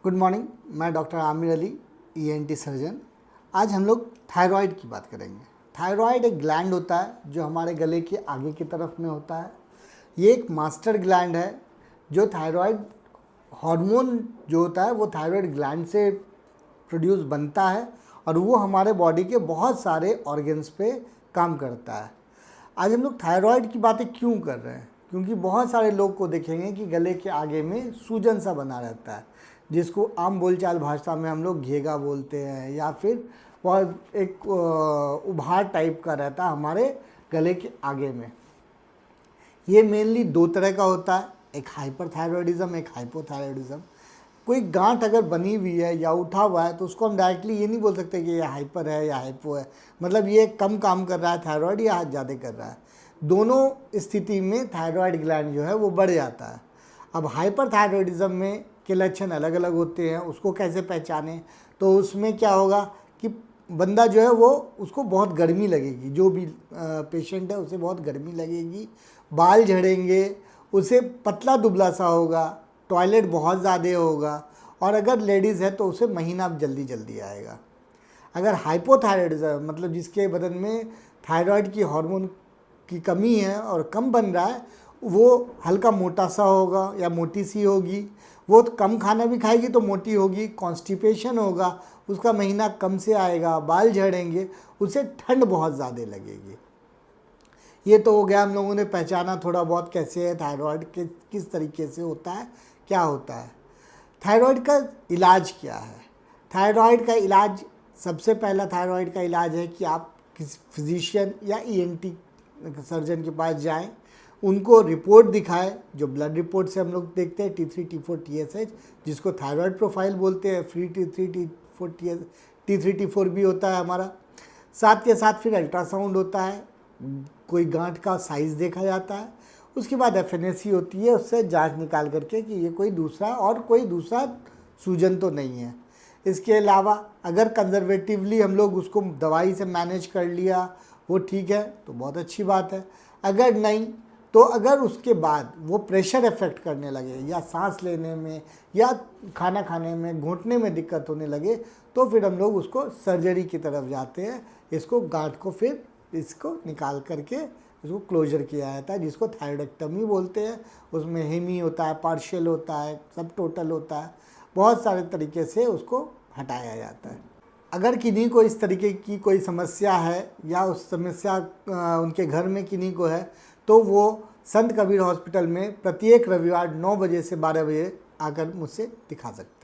Good morning. मैं doctor Aamir Ali, ENT surgeon. आज हम लोग थायराइड की बात करेंगे। थायराइड एक ग्लैंड होता है जो हमारे गले के आगे की तरफ में होता है। ये एक मास्टर ग्लैंड है जो थायराइड हार्मोन जो होता है वो थायराइड ग्लैंड से प्रोड्यूस बनता है और वो हमारे बॉडी के बहुत सारे ऑर्गन्स पे काम करता है। आज हम लोग थायराइड की बातें क्यों कर रहे हैं? क्योंकि बहुत सारे लोग को देखेंगे कि गले के आगे में सूजन सा बना रहता है, जिसको आम बोलचाल भाषा में हम लोग घेगा बोलते हैं, या फिर बहुत एक उभार टाइप का रहता है हमारे गले के आगे में। ये मेनली दो तरह का होता है, एक हाइपरथायरॉयडिज्म, एक हाइपोथायरॉयडिज्म। कोई गांठ अगर बनी हुई है या उठा हुआ है तो उसको हम डायरेक्टली ये नहीं बोल सकते कि ये हाइपर है या हाइपो है, मतलब ये कम काम कर रहा है थायराइड या ज़्यादा कर रहा है। दोनों स्थिति में थायराइड ग्लैंड जो है वो बढ़ जाता है। अब हाइपरथायरॉयडिज्म में के लक्षण अलग अलग होते हैं, उसको कैसे पहचानें? तो उसमें क्या होगा कि बंदा जो है वो उसको बहुत गर्मी लगेगी, जो भी पेशेंट है उसे बहुत गर्मी लगेगी, बाल झड़ेंगे, उसे पतला दुबला सा होगा, टॉयलेट बहुत ज़्यादा होगा, और अगर लेडीज़ है तो उसे महीना जल्दी आएगा। अगर हाइपोथायरॉयडिज्म मतलब जिसके बदन में थायराइड की हार्मोन की कमी है और कम बन रहा है, वो हल्का मोटा सा होगा या मोटी सी होगी, वो तो कम खाना भी खाएगी तो मोटी होगी, कॉन्स्टिपेशन होगा, उसका महीना कम से आएगा, बाल झड़ेंगे, उसे ठंड बहुत ज़्यादा लगेगी। ये तो हो गया, हम लोगों ने पहचाना थोड़ा बहुत कैसे है थायराइड के, किस तरीके से होता है, क्या होता है। थायराइड का इलाज क्या है? थायराइड का इलाज, सबसे पहला थायराइड का इलाज है कि आप किसी फिजिशियन या ईएनटी सर्जन के पास जाएं, उनको रिपोर्ट दिखाएं, जो ब्लड रिपोर्ट से हम लोग देखते हैं T3 T4 TSH, जिसको थायराइड प्रोफाइल बोलते हैं। Free T3 T4 T3 T4 भी होता है हमारा। साथ के साथ फिर अल्ट्रासाउंड होता है, कोई गांठ का साइज़ देखा जाता है। उसके बाद FNAC होती है, उससे जांच निकाल करके कि ये कोई दूसरा सूजन तो नहीं है। इसके अलावा अगर कंजर्वेटिवली हम लोग उसको दवाई से मैनेज कर लिया, वो ठीक है तो बहुत अच्छी बात है। अगर नहीं तो अगर उसके बाद वो प्रेशर इफेक्ट करने लगे या सांस लेने में या खाना खाने में, घुटने में दिक्कत होने लगे, तो फिर हम लोग उसको सर्जरी की तरफ जाते हैं। इसको गांठ को फिर इसको निकाल करके इसको क्लोजर किया जाता है, जिसको थायरॉइडेक्टमी बोलते हैं। उसमें हेमी होता है, पार्शियल होता है, सब टोटल होता है, बहुत सारे तरीके से उसको हटाया जाता है। अगर किन्हीं को इस तरीके की कोई समस्या है या उस समस्या उनके घर में किन्हीं को है, तो वो संत कबीर हॉस्पिटल में प्रत्येक रविवार 9 बजे से 12 बजे आकर मुझसे दिखा सकते हैं।